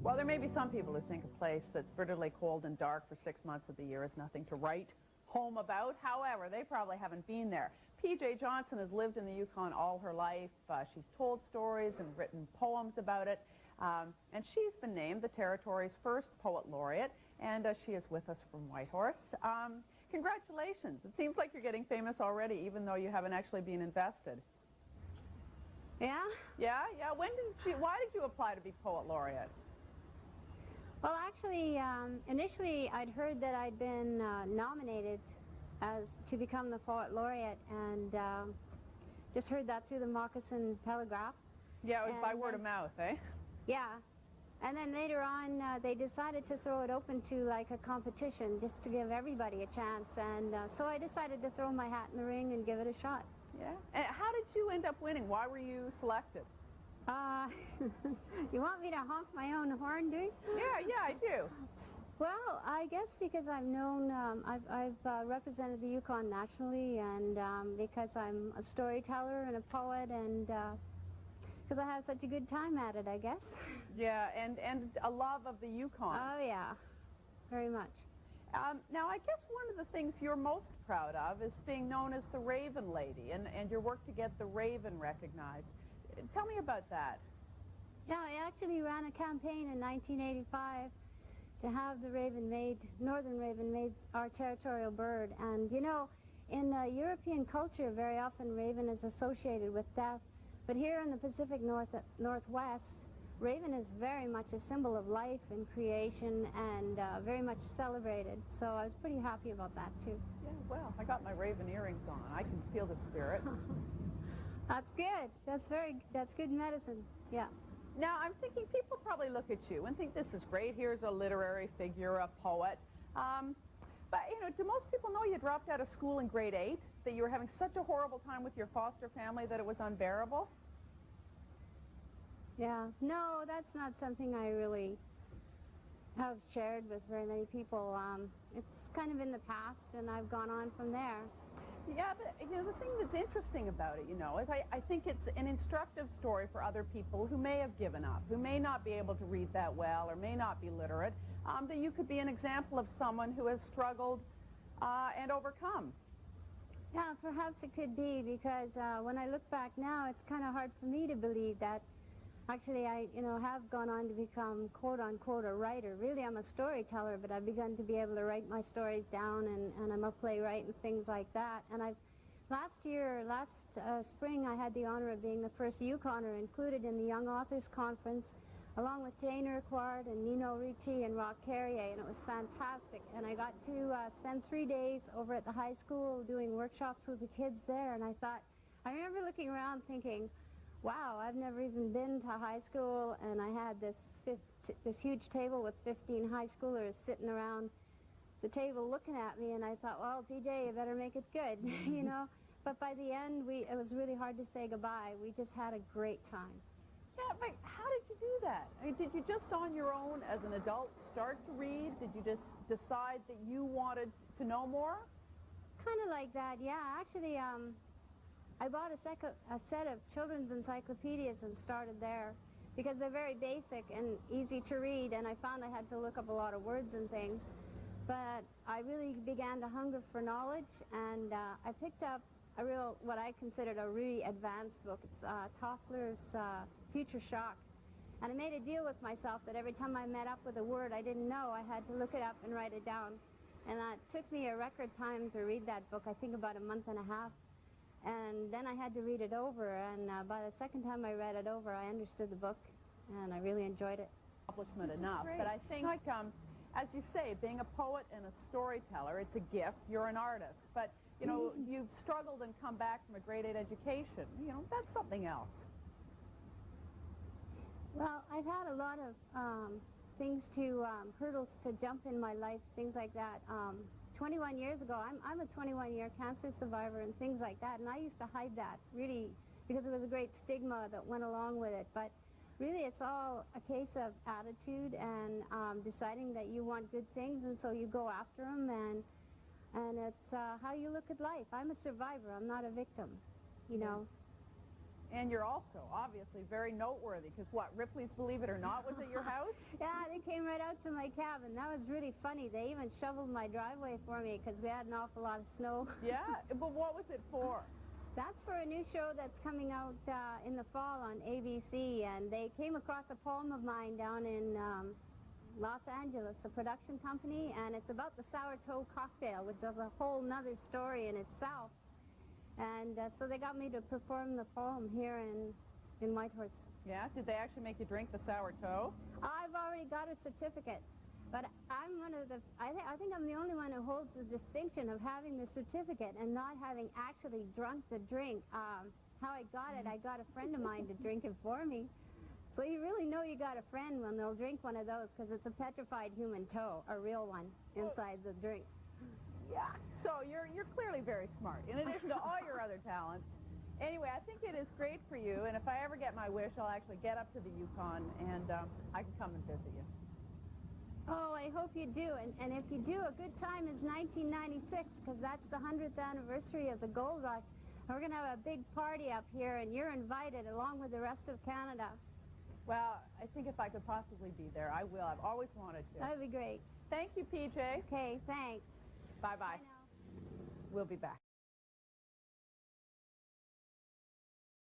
Well, there may be some people who think a place that's bitterly cold and dark for 6 months of the year is nothing to write home about. However, they probably haven't been there. P.J. Johnson has lived in the Yukon all her life. She's told stories and written poems about it. And she's been named the territory's first poet laureate. And she is with us from Whitehorse. Congratulations. It seems like you're getting famous already, even though you haven't actually been invested. Yeah? Yeah? Why did you apply to be poet laureate? Well, actually, initially I'd heard that I'd been nominated to become the poet laureate, and just heard that through the Moccasin Telegraph. Yeah, it was by word of mouth, eh? Yeah. And then later on, they decided to throw it open to like a competition, just to give everybody a chance. And so I decided to throw my hat in the ring and give it a shot. Yeah. And how did you end up winning? Why were you selected? You want me to honk my own horn, do you? Yeah, I do. Well, I guess because I've known, I've represented the Yukon nationally, and because I'm a storyteller and a poet, and because I have such a good time at it, I guess. Yeah, and a love of the Yukon. Oh, yeah, very much. Now, I guess one of the things you're most proud of is being known as the Raven Lady, and your work to get the Raven recognized. Tell me about that. Yeah, I actually ran a campaign in 1985 to have the raven made, northern raven made our territorial bird. And you know, in European culture, very often raven is associated with death. But here in the Pacific Northwest, raven is very much a symbol of life and creation, and very much celebrated. So I was pretty happy about that too. Yeah, well, I got my raven earrings on. I can feel the spirit. That's good. That's good medicine. Yeah. Now, I'm thinking people probably look at you and think this is great. Here's a literary figure, a poet. But, you know, do most people know you dropped out of school in grade 8, that you were having such a horrible time with your foster family that it was unbearable? Yeah. No, that's not something I really have shared with very many people. It's kind of in the past, and I've gone on from there. Yeah, but you know, the thing that's interesting about it, you know, is I think it's an instructive story for other people who may have given up, who may not be able to read that well or may not be literate, that you could be an example of someone who has struggled and overcome. Yeah, perhaps it could be, because when I look back now, it's kind of hard for me to believe that actually I, you know, have gone on to become quote-unquote a writer. Really, I'm a storyteller, but I've begun to be able to write my stories down, and I'm a playwright and things like that. And last spring, I had the honor of being the first Yukoner included in the Young Authors Conference, along with Jane Urquhart and Nino Ricci and Rob Carrier, and it was fantastic. And I got to spend 3 days over at the high school doing workshops with the kids there, and I remember looking around thinking, wow, I've never even been to high school, and I had this huge table with 15 high schoolers sitting around the table looking at me, and I thought, well, PJ, you better make it good, you know. But by the end, it was really hard to say goodbye. We just had a great time. Yeah, but how did you do that? I mean, did you just on your own as an adult start to read? Did you just decide that you wanted to know more? Kind of like that, yeah. Actually, I bought a set of children's encyclopedias and started there, because they're very basic and easy to read, and I found I had to look up a lot of words and things. But I really began to hunger for knowledge, and I picked up what I considered a really advanced book. It's Toffler's Future Shock. And I made a deal with myself that every time I met up with a word I didn't know, I had to look it up and write it down. And it took me a record time to read that book, I think about a month and a half. And then I had to read it over, and by the second time I read it over, I understood the book, and I really enjoyed it. Accomplishment enough, but I think, as you say, being a poet and a storyteller, it's a gift. You're an artist, but you know, you've struggled and come back from a grade 8 education. You know, that's something else. Well, I've had a lot of things hurdles to jump in my life, things like that. 21 years ago, I'm a 21-year cancer survivor and things like that, and I used to hide that, really, because there was a great stigma that went along with it. But really, it's all a case of attitude and deciding that you want good things, and so you go after them, and it's how you look at life. I'm a survivor. I'm not a victim, you know. And you're also obviously very noteworthy because what, Ripley's Believe It or Not was at your house? Yeah, they came right out to my cabin. That was really funny. They even shoveled my driveway for me because we had an awful lot of snow. Yeah, but what was it for? That's for a new show that's coming out in the fall on ABC, and they came across a poem of mine down in Los Angeles, a production company, and it's about the sourdough cocktail, which is a whole nother story in itself. And so they got me to perform the poem here in Whitehorse. Yeah, did they actually make you drink the sourdough? I've already got a certificate, but I'm one of the, I think I'm the only one who holds the distinction of having the certificate and not having actually drunk the drink. How I got it, I got a friend of mine to drink it for me. So you really know you got a friend when they'll drink one of those, because it's a petrified human toe, a real one, inside the drink. Yeah, so you're clearly very smart, in addition to all your other talents. Anyway, I think it is great for you, and if I ever get my wish, I'll actually get up to the Yukon, and I can come and visit you. Oh, I hope you do, and if you do, a good time is 1996, because that's the 100th anniversary of the gold rush. We're going to have a big party up here, and you're invited along with the rest of Canada. Well, I think if I could possibly be there, I will. I've always wanted to. That would be great. Thank you, PJ. Okay, thanks. Bye-bye. Bye now. We'll be back.